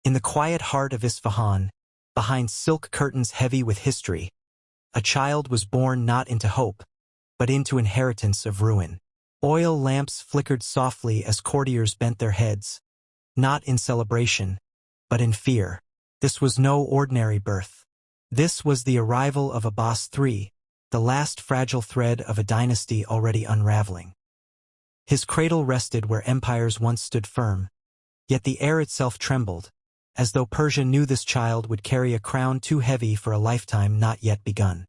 In the quiet heart of Isfahan, behind silk curtains heavy with history, a child was born not into hope, but into inheritance of ruin. Oil lamps flickered softly as courtiers bent their heads, not in celebration, but in fear. This was no ordinary birth. This was the arrival of Abbas III, the last fragile thread of a dynasty already unraveling. His cradle rested where empires once stood firm, yet the air itself trembled, as though Persia knew this child would carry a crown too heavy for a lifetime not yet begun.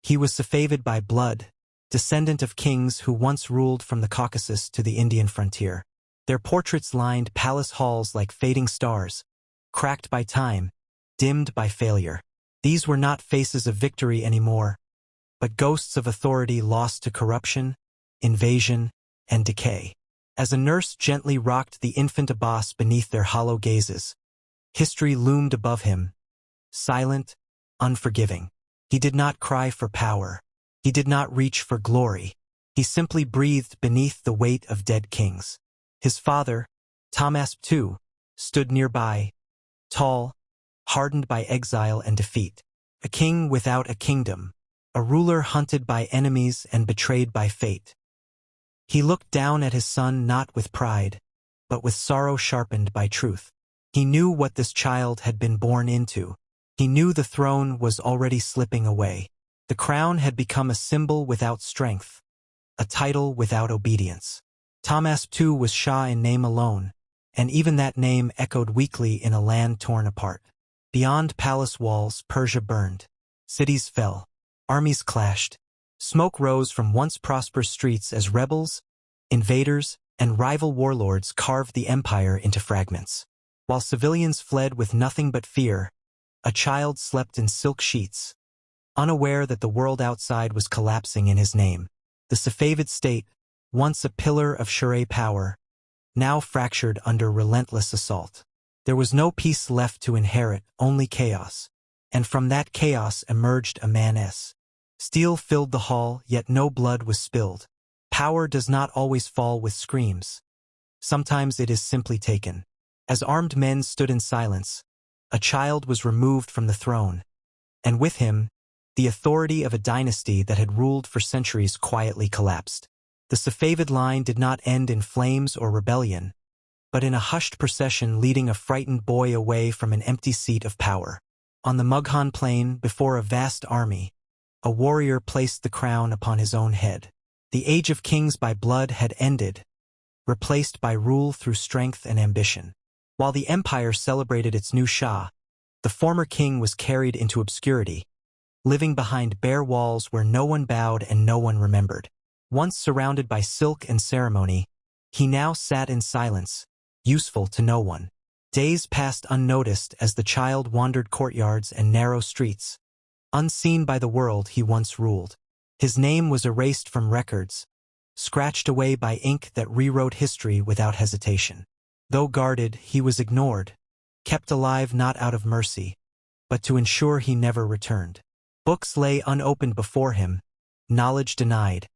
He was suffaved by blood, descendant of kings who once ruled from the Caucasus to the Indian frontier. Their portraits lined palace halls like fading stars, cracked by time, dimmed by failure. These were not faces of victory anymore, but ghosts of authority lost to corruption, invasion, and decay. As a nurse gently rocked the infant Abbas beneath their hollow gazes, history loomed above him, silent, unforgiving. He did not cry for power. He did not reach for glory. He simply breathed beneath the weight of dead kings. His father, Abbas II, stood nearby, tall, hardened by exile and defeat. A king without a kingdom, a ruler hunted by enemies and betrayed by fate. He looked down at his son not with pride, but with sorrow sharpened by truth. He knew what this child had been born into. He knew the throne was already slipping away. The crown had become a symbol without strength, a title without obedience. Abbas II was Shah in name alone, and even that name echoed weakly in a land torn apart. Beyond palace walls, Persia burned. Cities fell. Armies clashed. Smoke rose from once prosperous streets as rebels, invaders, and rival warlords carved the empire into fragments. While civilians fled with nothing but fear, a child slept in silk sheets, unaware that the world outside was collapsing in his name. The Safavid state, once a pillar of Sharia power, now fractured under relentless assault. There was no peace left to inherit, only chaos. And from that chaos emerged a man-s. Steel filled the hall, yet no blood was spilled. Power does not always fall with screams. Sometimes it is simply taken. As armed men stood in silence, a child was removed from the throne, and with him, the authority of a dynasty that had ruled for centuries quietly collapsed. The Safavid line did not end in flames or rebellion, but in a hushed procession leading a frightened boy away from an empty seat of power. On the Mughan plain, before a vast army, a warrior placed the crown upon his own head. The age of kings by blood had ended, replaced by rule through strength and ambition. While the empire celebrated its new Shah, the former king was carried into obscurity, living behind bare walls where no one bowed and no one remembered. Once surrounded by silk and ceremony, he now sat in silence, useful to no one. Days passed unnoticed as the child wandered courtyards and narrow streets, unseen by the world he once ruled. His name was erased from records, scratched away by ink that rewrote history without hesitation. Though guarded, he was ignored, kept alive not out of mercy, but to ensure he never returned. Books lay unopened before him, knowledge denied.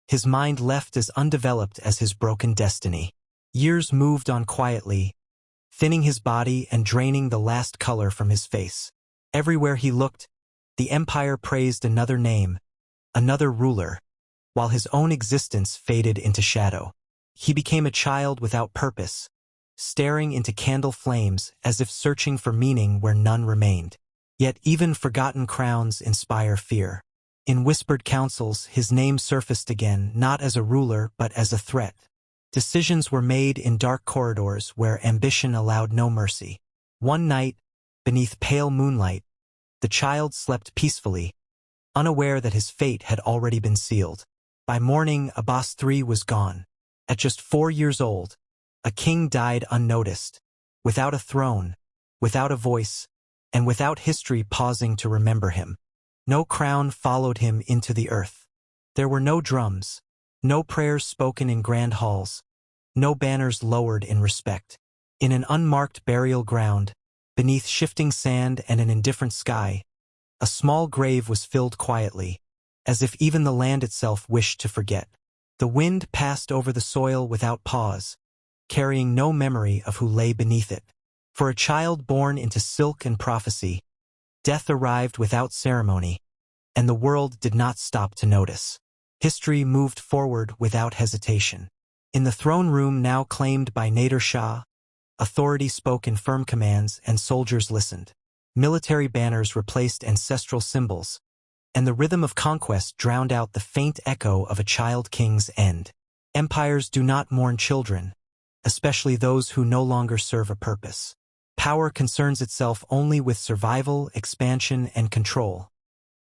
His mind left as undeveloped as his broken destiny. Years moved on quietly, thinning his body and draining the last color from his face. Everywhere he looked, the empire praised another name, another ruler, while his own existence faded into shadow. He became a child without purpose, staring into candle flames as if searching for meaning where none remained. Yet even forgotten crowns inspire fear. In whispered councils, his name surfaced again, not as a ruler but as a threat. Decisions were made in dark corridors where ambition allowed no mercy. One night, beneath pale moonlight, the child slept peacefully, unaware that his fate had already been sealed. By morning, Abbas III was gone. At just 4 years old, a king died unnoticed, without a throne, without a voice, and without history pausing to remember him. No crown followed him into the earth. There were no drums, no prayers spoken in grand halls, no banners lowered in respect. In an unmarked burial ground, beneath shifting sand and an indifferent sky, a small grave was filled quietly, as if even the land itself wished to forget. The wind passed over the soil without pause, carrying no memory of who lay beneath it. For a child born into silk and prophecy, death arrived without ceremony, and the world did not stop to notice. History moved forward without hesitation. In the throne room now claimed by Nader Shah, authority spoke in firm commands and soldiers listened. Military banners replaced ancestral symbols, and the rhythm of conquest drowned out the faint echo of a child king's end. Empires do not mourn children, especially those who no longer serve a purpose. Power concerns itself only with survival, expansion, and control.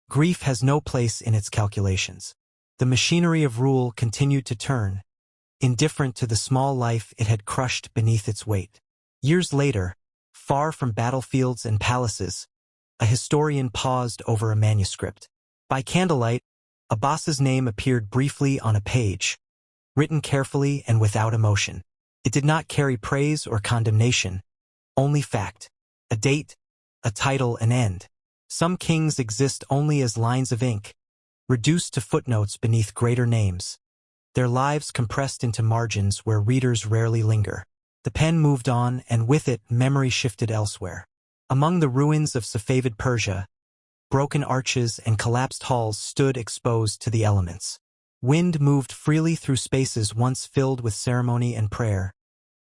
Grief has no place in its calculations. The machinery of rule continued to turn, indifferent to the small life it had crushed beneath its weight. Years later, far from battlefields and palaces, a historian paused over a manuscript. By candlelight, Abbas's name appeared briefly on a page, written carefully and without emotion. It did not carry praise or condemnation, only fact. A date, a title, an end. Some kings exist only as lines of ink, reduced to footnotes beneath greater names, their lives compressed into margins where readers rarely linger. The pen moved on, and with it, memory shifted elsewhere. Among the ruins of Safavid Persia, broken arches and collapsed halls stood exposed to the elements. Wind moved freely through spaces once filled with ceremony and prayer,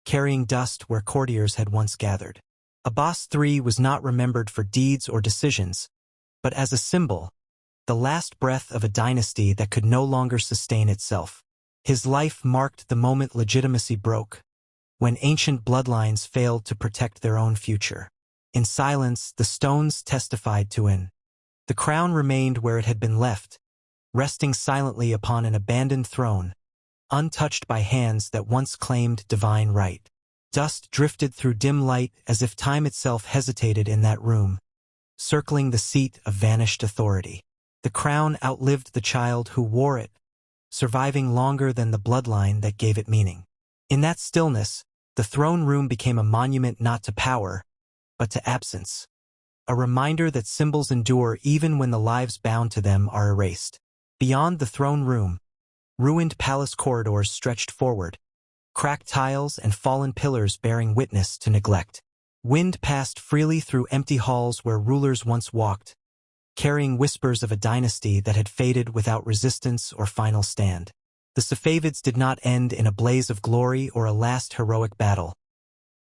carrying dust where courtiers had once gathered. Abbas III was not remembered for deeds or decisions, but as a symbol, the last breath of a dynasty that could no longer sustain itself. His life marked the moment legitimacy broke, when ancient bloodlines failed to protect their own future. In silence, the stones testified to him. The crown remained where it had been left, resting silently upon an abandoned throne, untouched by hands that once claimed divine right. Dust drifted through dim light as if time itself hesitated in that room, circling the seat of vanished authority. The crown outlived the child who wore it, surviving longer than the bloodline that gave it meaning. In that stillness, the throne room became a monument not to power, but to absence, a reminder that symbols endure even when the lives bound to them are erased. Beyond the throne room, ruined palace corridors stretched forward, cracked tiles and fallen pillars bearing witness to neglect. Wind passed freely through empty halls where rulers once walked, carrying whispers of a dynasty that had faded without resistance or final stand. The Safavids did not end in a blaze of glory or a last heroic battle.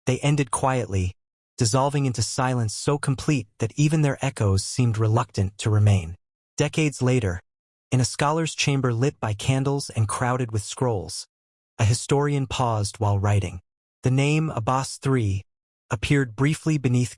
They ended quietly, dissolving into silence so complete that even their echoes seemed reluctant to remain. Decades later, in a scholar's chamber lit by candles and crowded with scrolls, a historian paused while writing. The name Abbas III appeared briefly beneath